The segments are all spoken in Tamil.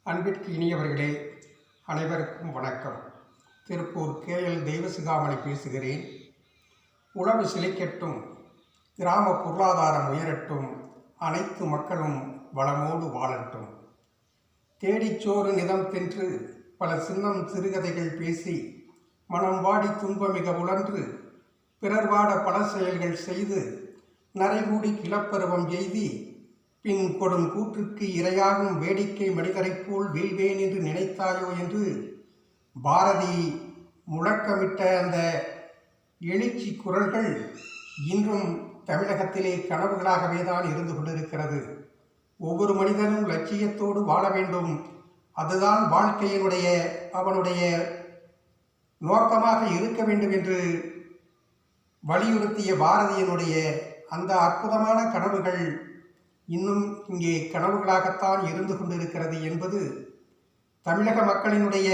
அன்பிற்கு இனியவர்களே, அனைவருக்கும் வணக்கம். திருப்பூர் KL தெய்வசிகாமணி பேசுகிறேன். உழவு செழிக்கட்டும், கிராம பொருளாதாரம் உயரட்டும், அனைத்து மக்களும் வளமோடு வாழட்டும். தேடிச்சோறு நிதம் தின்று பல சின்னம் சிறுகதைகள் பேசி மனம் வாடி துன்பமிக உழன்று பிறர் வாட பல செயல்கள் செய்து நரைகூடி கிளப்பருவம் எய்தி பின் கொடும் கூற்றுக்கு இரையாகும் வேடிக்கை மனிதரைப் போல் வீழ்வேன் என்று நினைத்தாயோ என்று பாரதி முழக்கமிட்ட அந்த எழுச்சி குரல்கள் இன்றும் தமிழகத்திலே கனவுகளாகவே தான் இருந்து கொண்டிருக்கிறது. ஒவ்வொரு மனிதனும் லட்சியத்தோடு வாழ வேண்டும், அதுதான் வாழ்க்கையினுடைய அவனுடைய நோக்கமாக இருக்க வேண்டும் என்று வலியுறுத்திய பாரதியினுடைய அந்த அற்புதமான கனவுகள் இன்னும் இங்கே கனவுகளாகத்தான் இருந்து கொண்டிருக்கிறது என்பது தமிழக மக்களினுடைய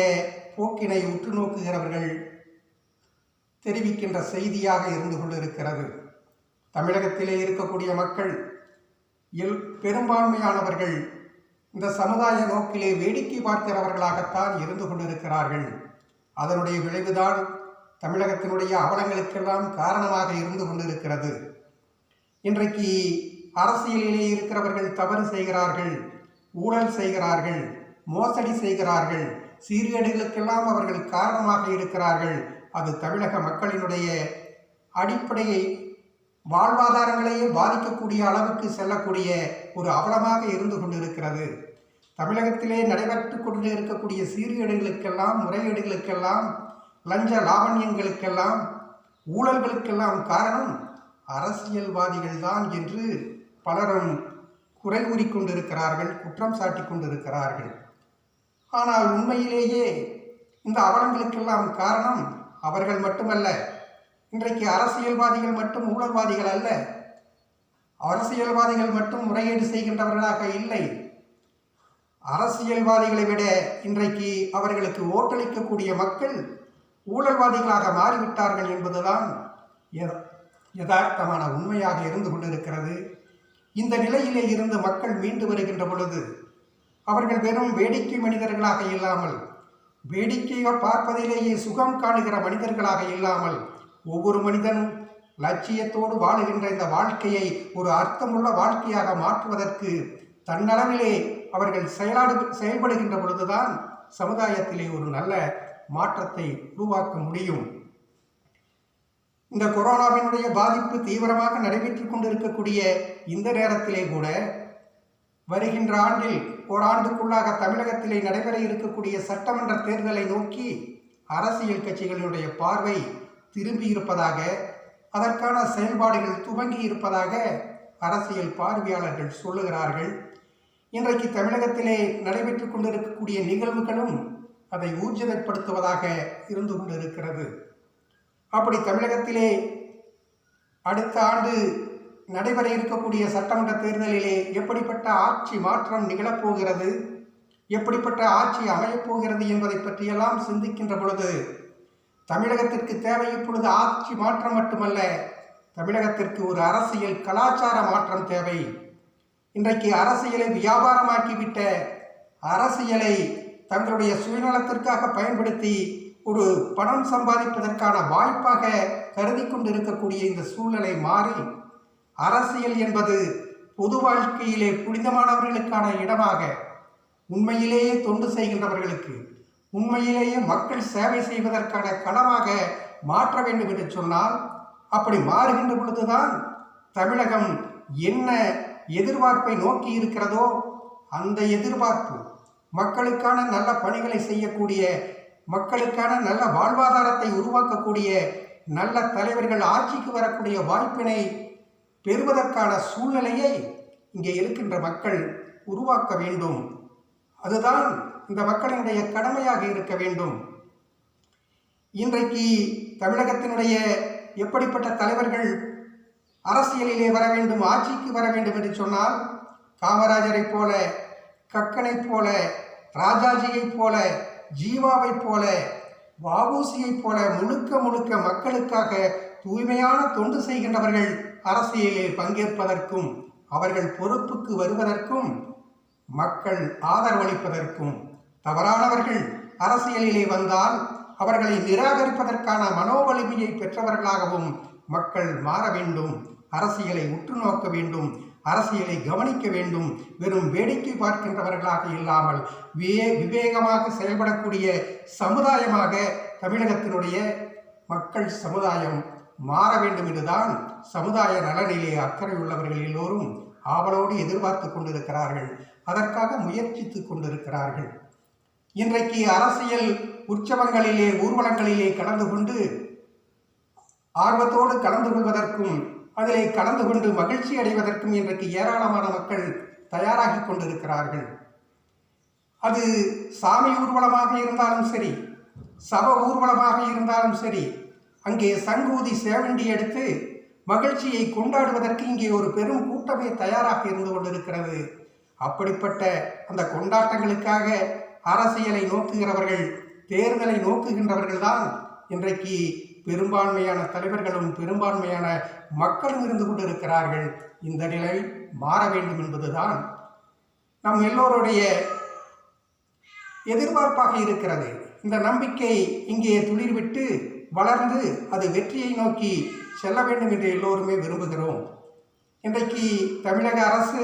போக்கினை உற்று நோக்குகிறவர்கள் தெரிவிக்கின்ற செய்தியாக இருந்து கொண்டிருக்கிறது. தமிழகத்திலே இருக்கக்கூடிய மக்கள் பெரும்பான்மையானவர்கள் இந்த சமுதாய நோக்கிலே வேடிக்கை பார்க்கிறவர்களாகத்தான் இருந்து கொண்டிருக்கிறார்கள். அதனுடைய விளைவுதான் தமிழகத்தினுடைய அவலங்களுக்கெல்லாம் காரணமாக இருந்து கொண்டிருக்கிறது. இன்றைக்கு அரசியலிலே இருக்கிறவர்கள் தவறு செய்கிறார்கள், ஊழல் செய்கிறார்கள், மோசடி செய்கிறார்கள், சீர்கேடுகளுக்கெல்லாம் அவர்கள் காரணமாக இருக்கிறார்கள். அது தமிழக மக்களினுடைய அடிப்படையை வாழ்வாதாரங்களையே பாதிக்கக்கூடிய அளவுக்கு செல்லக்கூடிய ஒரு அவலமாக இருந்து கொண்டிருக்கிறது. தமிழகத்திலே நடைபெற்று கொண்டு இருக்கக்கூடிய சீர்கேடுகளுக்கெல்லாம், முறைகேடுகளுக்கெல்லாம், லஞ்ச லாவண்யங்களுக்கெல்லாம், ஊழல்களுக்கெல்லாம் காரணம் அரசியல்வாதிகள் தான் என்று பலரும் குறை கூறிக்கொண்டிருக்கிறார்கள், குற்றம் சாட்டி கொண்டிருக்கிறார்கள். ஆனால் உண்மையிலேயே இந்த அவலங்களுக்கெல்லாம் காரணம் அவர்கள் மட்டுமல்ல. இன்றைக்கு அரசியல்வாதிகள் மட்டும் ஊழல்வாதிகள் அல்ல, அரசியல்வாதிகள் மட்டும் முறையீடு செய்கின்றவர்களாக இல்லை. அரசியல்வாதிகளை விட இன்றைக்கு அவர்களுக்கு ஓட்டளிக்கக்கூடிய மக்கள் ஊழல்வாதிகளாக மாறிவிட்டார்கள் என்பதுதான் யதார்த்தமான உண்மையாக இருந்து கொண்டிருக்கிறது. இந்த நிலையிலே இருந்து மக்கள் மீண்டு வருகின்ற பொழுது அவர்கள் வெறும் வேடிக்கை மனிதர்களாக இல்லாமல், வேடிக்கையை பார்ப்பதிலேயே சுகம் காணுகிற மனிதர்களாக இல்லாமல், ஒவ்வொரு மனிதனும் லட்சியத்தோடு வாழுகின்ற இந்த வாழ்க்கையை ஒரு அர்த்தமுள்ள வாழ்க்கையாக மாற்றுவதற்கு தன்னளவிலே அவர்கள் செயல்படுகின்ற பொழுதுதான் சமுதாயத்திலே ஒரு நல்ல மாற்றத்தை உருவாக்க முடியும். இந்த கொரோனாவினுடைய பாதிப்பு தீவிரமாக நடைபெற்றுக் கொண்டிருக்கக்கூடிய இந்த நேரத்திலே கூட வருகின்ற ஆண்டில் ஓராண்டுக்குள்ளாக தமிழகத்திலே நடைபெற இருக்கக்கூடிய சட்டமன்ற தேர்தலை நோக்கி அரசியல் கட்சிகளினுடைய பார்வை திரும்பி இருப்பதாக, அதற்கான செயல்பாடுகள் துவங்கி இருப்பதாக அரசியல் பார்வையாளர்கள் சொல்லுகிறார்கள். இன்றைக்கு தமிழகத்திலே நடைபெற்றுக் கொண்டிருக்கக்கூடிய நிகழ்வுகளும் அதை ஊர்ஜிதப்படுத்துவதாக இருந்து கொண்டிருக்கிறது. அப்படி தமிழகத்திலே அடுத்த ஆண்டு நடைபெற இருக்கக்கூடிய சட்டமன்ற தேர்தலிலே எப்படிப்பட்ட ஆட்சி மாற்றம் நிகழப்போகிறது, எப்படிப்பட்ட ஆட்சி அமையப்போகிறது என்பதை பற்றியெல்லாம் சிந்திக்கின்ற பொழுது தமிழகத்திற்கு தேவை இப்பொழுது ஆட்சி மாற்றம் மட்டுமல்ல, தமிழகத்திற்கு ஒரு அரசியல் கலாச்சார மாற்றம் தேவை. இன்றைக்கு அரசியலை வியாபாரமாக்கிவிட்ட, அரசியலை தங்களுடைய சுயநலத்திற்காக பயன்படுத்தி ஒரு பணம் சம்பாதிப்பதற்கான வாய்ப்பாக கருதி கொண்டிருக்கக்கூடிய இந்த சூழ்நிலை மாறி அரசியல் என்பது பொது வாழ்க்கையிலே புனிதமானவர்களுக்கான இடமாக, உண்மையிலேயே தொண்டு செய்கின்றவர்களுக்கு, உண்மையிலேயே மக்கள் சேவை செய்வதற்கான களமாக மாற்ற வேண்டும் என்று சொன்னால், அப்படி மாறுகின்ற பொழுதுதான் தமிழகம் என்ன எதிர்பார்ப்பை நோக்கி இருக்கிறதோ அந்த எதிர்பார்ப்பு, மக்களுக்கான நல்ல பணிகளை செய்யக்கூடிய, மக்களுக்கான நல்ல வாழ்வாதாரத்தை உருவாக்கக்கூடிய நல்ல தலைவர்கள் ஆட்சிக்கு வரக்கூடிய வாய்ப்பினை பெறுவதற்கான சூழ்நிலையை இங்கே இருக்கின்ற மக்கள் உருவாக்க வேண்டும். அதுதான் இந்த மக்களினுடைய கடமையாக இருக்க வேண்டும். இன்றைக்கு தமிழகத்தினுடைய எப்படிப்பட்ட தலைவர்கள் அரசியலிலே வர வேண்டும், ஆட்சிக்கு வர வேண்டும் என்று சொன்னால், காமராஜரை போல, கக்கனை போல, ராஜாஜியை போல, ஜீவாவை போல, வஉசியை போல முழுக்க மக்களுக்காக தூய்மையான தொண்டு செய்கின்றவர்கள் அரசியலில் பங்கேற்பதற்கும் அவர்கள் பொறுப்புக்கு வருவதற்கும் மக்கள் ஆதரவளிப்பதற்கும், தவறானவர்கள் அரசியலிலே வந்தால் அவர்களை நிராகரிப்பதற்கான மனோவலிமையை பெற்றவர்களாகவும் மக்கள் மாற வேண்டும். அரசியலை உற்று நோக்க வேண்டும், அரசியலை கவனிக்க வேண்டும். வெறும் வேடிக்கை பார்க்கின்றவர்களாக இல்லாமல் விவேகமாக செயல்படக்கூடிய சமுதாயமாக தமிழகத்தினுடைய மக்கள் சமுதாயம் மாற வேண்டும் என்றுதான் சமுதாய நலனிலே அக்கறை உள்ளவர்கள் எல்லோரும் ஆவலோடு எதிர்பார்த்து கொண்டிருக்கிறார்கள். அதற்காக முயற்சித்து கொண்டிருக்கிறார்கள். இன்றைக்கு அரசியல் உற்சவங்களிலே, ஊர்வலங்களிலே கலந்து கொண்டு ஆர்வத்தோடு கலந்து கொள்வதற்கும், அதிலே கலந்து கொண்டு மகிழ்ச்சி அடைவதற்கும் இன்றைக்கு ஏராளமான மக்கள் தயாராகி கொண்டிருக்கிறார்கள். அது சாமி ஊர்வலமாக இருந்தாலும் சரி, சப ஊர்வலமாக இருந்தாலும் சரி, அங்கே சங்கூதி சேவண்டி எடுத்து மகிழ்ச்சியை கொண்டாடுவதற்கு இங்கே ஒரு பெரும் கூட்டமே தயாராக இருந்து கொண்டிருக்கிறது. அப்படிப்பட்ட அந்த கொண்டாட்டங்களுக்காக அரசியலை நோக்குகிறவர்கள், தேர்தலை நோக்குகின்றவர்கள்தான் இன்றைக்கு பெரும்பான்மையான தலைவர்களும் பெரும்பான்மையான மக்களும் இருந்து கொண்டிருக்கிறார்கள். இந்த நிலை மாற வேண்டும் என்பதுதான் நம் எல்லோருடைய எதிர்பார்ப்பாக இருக்கிறது. இந்த நம்பிக்கை இங்கே துளிர்விட்டு வளர்ந்து அது வெற்றியை நோக்கி செல்ல வேண்டும் என்று எல்லோருமே விரும்புகிறோம். இன்றைக்கு தமிழக அரசு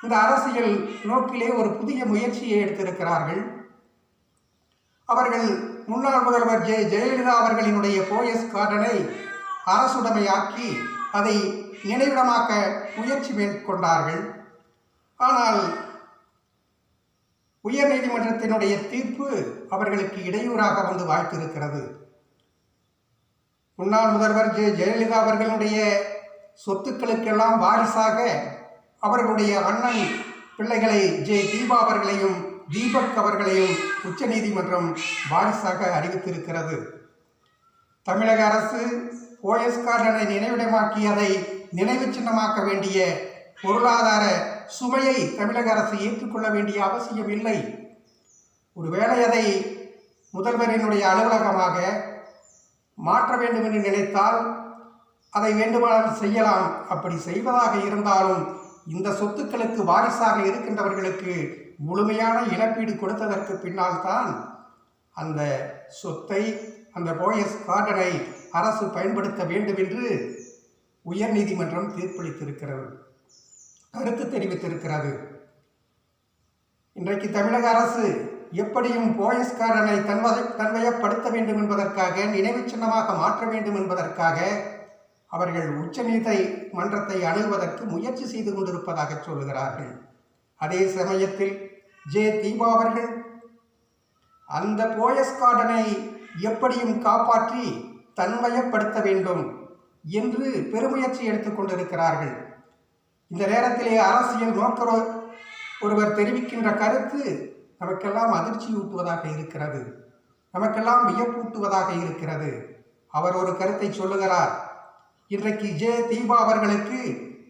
இந்த அரசியல் நோக்கிலே ஒரு புதிய முயற்சியை எடுத்திருக்கிறார்கள். அவர்கள் முன்னாள் முதல்வர் ஜெயலலிதா அவர்களினுடைய போயஸ் கார்டனை அரசுடைமையாக்கி அதை நினைவிடமாக்க முயற்சி மேற்கொண்டார்கள். ஆனால் உயர்நீதிமன்றத்தினுடைய தீர்ப்பு அவர்களுக்கு இடையூறாக வந்து வாய்த்திருக்கிறது. முன்னாள் முதல்வர் ஜெயலலிதா அவர்களுடைய சொத்துக்களுக்கெல்லாம் வாரிசாக அவர்களுடைய அண்ணன் பிள்ளைகளை தீபா அவர்களையும் தீபக் அவர்களையும் உச்சநீதிமன்றம் வாரிசாக அறிவித்திருக்கிறது. தமிழக அரசு போயஸ் கார்டனை நினைவிடமாக்கி அதை நினைவு சின்னமாக்க வேண்டிய பொருளாதார சுமையை தமிழக அரசு ஏற்றுக்கொள்ள வேண்டிய அவசியம் இல்லை. ஒருவேளை அதை முதல்வரினுடைய அலுவலகமாக மாற்ற வேண்டும் என்று நினைத்தால் அதை வேண்டுமானால் செய்யலாம். அப்படி செய்வதாக இருந்தாலும் இந்த சொத்துக்களுக்கு வாரிசாக இருக்கின்றவர்களுக்கு முழுமையான இழப்பீடு கொடுத்ததற்கு பின்னால் தான் அந்த சொத்தை, அந்த போயஸ் கார்டனை அரசு பயன்படுத்த வேண்டும் என்று உயர்நீதிமன்றம் தீர்ப்பளித்திருக்கிறது, கருத்து தெரிவித்திருக்கிறது. இன்றைக்கு தமிழக அரசு எப்படியும் போயஸ் கார்டனை தன்வயப்படுத்த வேண்டும் என்பதற்காக, நினைவு சின்னமாக மாற்ற வேண்டும் என்பதற்காக அவர்கள் உச்சநீதிமன்றத்தை அணுகுவதற்கு முயற்சி செய்து கொண்டிருப்பதாக சொல்கிறார்கள். அதே சமயத்தில் தீபா அவர்கள் அந்த போயஸ் கார்டனை எப்படியும் காப்பாற்றி தன்வயப்படுத்த வேண்டும் என்று பெருமுயற்சி எடுத்துக்கொண்டிருக்கிறார்கள். இந்த நேரத்திலே அரசியல் நோக்கர் ஒருவர் தெரிவிக்கின்ற கருத்து நமக்கெல்லாம் அதிர்ச்சியூட்டுவதாக இருக்கிறது, நமக்கெல்லாம் வியப்பூட்டுவதாக இருக்கிறது. அவர் ஒரு கருத்தை சொல்லுகிறார். இன்றைக்கு தீபா அவர்களுக்கு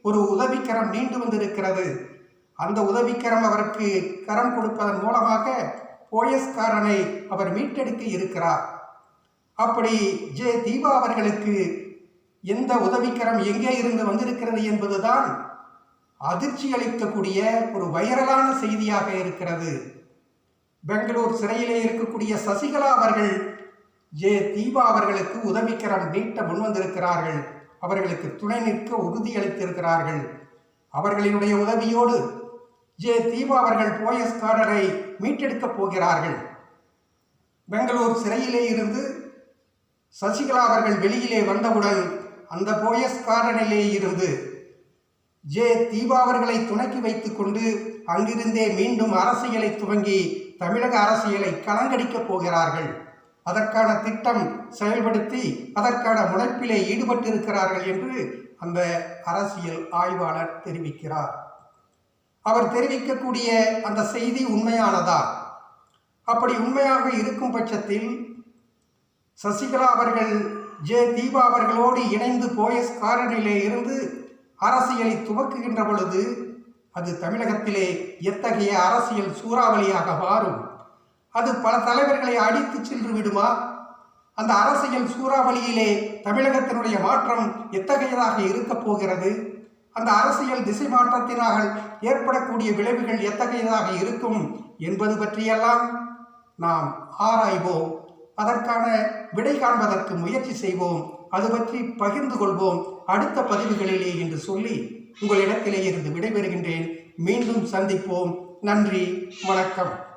ஒரு உதவிக்கரம் நீண்டு வந்திருக்கிறது. அந்த உதவிக்கரம் அவருக்கு கரம் கொடுப்பதன் மூலமாக போயஸ் கார்டனை அவர் மீட்டெடுக்க இருக்கிறார். அப்படி தீபா அவர்களுக்கு எந்த உதவிக்கரம் எங்கே இருந்து வந்திருக்கிறது என்பதுதான் அதிர்ச்சி அளிக்கக்கூடிய ஒரு வைரலான செய்தியாக இருக்கிறது. பெங்களூர் சிறையிலே இருக்கக்கூடிய சசிகலா அவர்கள் தீபா அவர்களுக்கு உதவிக்கரம் நீட்ட முன்வந்திருக்கிறார்கள். அவர்களுக்கு துணை நிற்க உறுதியளித்திருக்கிறார்கள். அவர்களினுடைய உதவியோடு தீபா அவர்கள் போயஸ் கார்டனை மீட்டெடுக்கப் போகிறார்கள். பெங்களூர் சிறையிலே இருந்து சசிகலா அவர்கள் வெளியிலே வந்தவுடன் அந்த போயஸ் கார்டனிலே இருந்து தீபா அவர்களை துணைக்கி வைத்துக் கொண்டு அங்கிருந்தே மீண்டும் அரசியலை துவங்கி தமிழக அரசியலை கலங்கடிக்கப் போகிறார்கள். அதற்கான திட்டம் செயல்படுத்தி அதற்கான முனைப்பிலே ஈடுபட்டிருக்கிறார்கள் என்று அந்த அரசியல் ஆய்வாளர் தெரிவிக்கிறார். அவர் தெரிவிக்கக்கூடிய அந்த செய்தி உண்மையானதா? அப்படி உண்மையாக இருக்கும் பட்சத்தில் சசிகலா அவர்கள் தீபா அவர்களோடு இணைந்து போயஸ் கார்டனிலே இருந்து அரசியலை துவக்குகின்ற பொழுது அது தமிழகத்திலே எத்தகைய அரசியல் சூறாவளியாக மாறும்? அது பல தலைவர்களை அடித்து சென்று விடுமா? அந்த அரசியல் சூறாவளியிலே தமிழகத்தினுடைய மாற்றம் எத்தகையதாக இருக்கப் போகிறது? அந்த அரசியல் திசை மாற்றத்தினால் ஏற்படக்கூடிய விளைவுகள் எத்தகையதாக இருக்கும் என்பது பற்றியெல்லாம் நாம் ஆராய்வோம். அதற்கான விடை காண்பதற்கு முயற்சி செய்வோம். அது பற்றி பகிர்ந்து கொள்வோம் அடுத்த பதிவுகளிலே என்று சொல்லி உங்களிடத்திலே இருந்து விடைபெறுகின்றேன். மீண்டும் சந்திப்போம். நன்றி, வணக்கம்.